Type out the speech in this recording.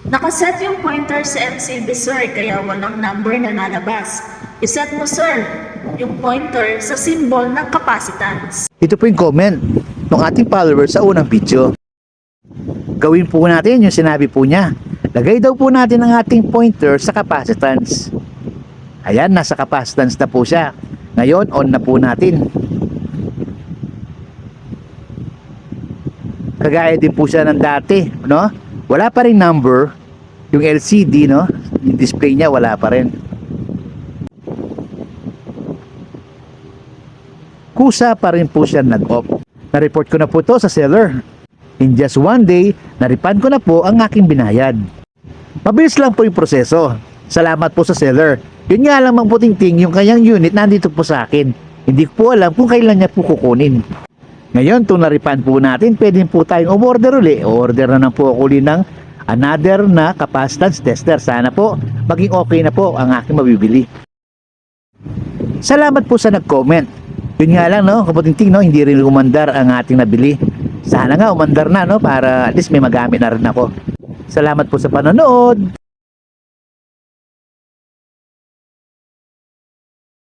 Nakaset yung pointer sa LCD, sir, kaya walang number na nalabas. Iset mo, sir, yung pointer sa symbol ng capacitance. Ito po yung comment ng ating followers sa unang video. Gawin po natin yung sinabi po niya. Lagay daw po natin ang ating pointer sa capacitance. Ayan, nasa capacitance na po siya. Ngayon, on na po natin. Kagaya din po siya ng dati, no? Wala pa rin number, yung LCD, no? Yung display niya wala pa rin. Kusa pa rin po siya nag-off. Na-report ko na po to sa seller. In just one day, na-refund ko na po ang aking binayad. Mabilis lang po yung proseso. Salamat po sa seller. Yun nga lang mang puting ting, yung kanyang unit nandito po sa akin. Hindi ko po alam kung kailan niya po kukunin. Ngayon, itong na-refund po natin, pwede po tayong umorder uli. Order na po ako ulit ng another na capacitance tester. Sana po, maging okay na po ang aking mabibili. Salamat po sa nag-comment. Yun nga lang, no, kaputing ting, no, hindi rin umandar ang ating nabili. Sana nga umandar na, no, para at least may magamit na rin ako. Salamat po sa panonood.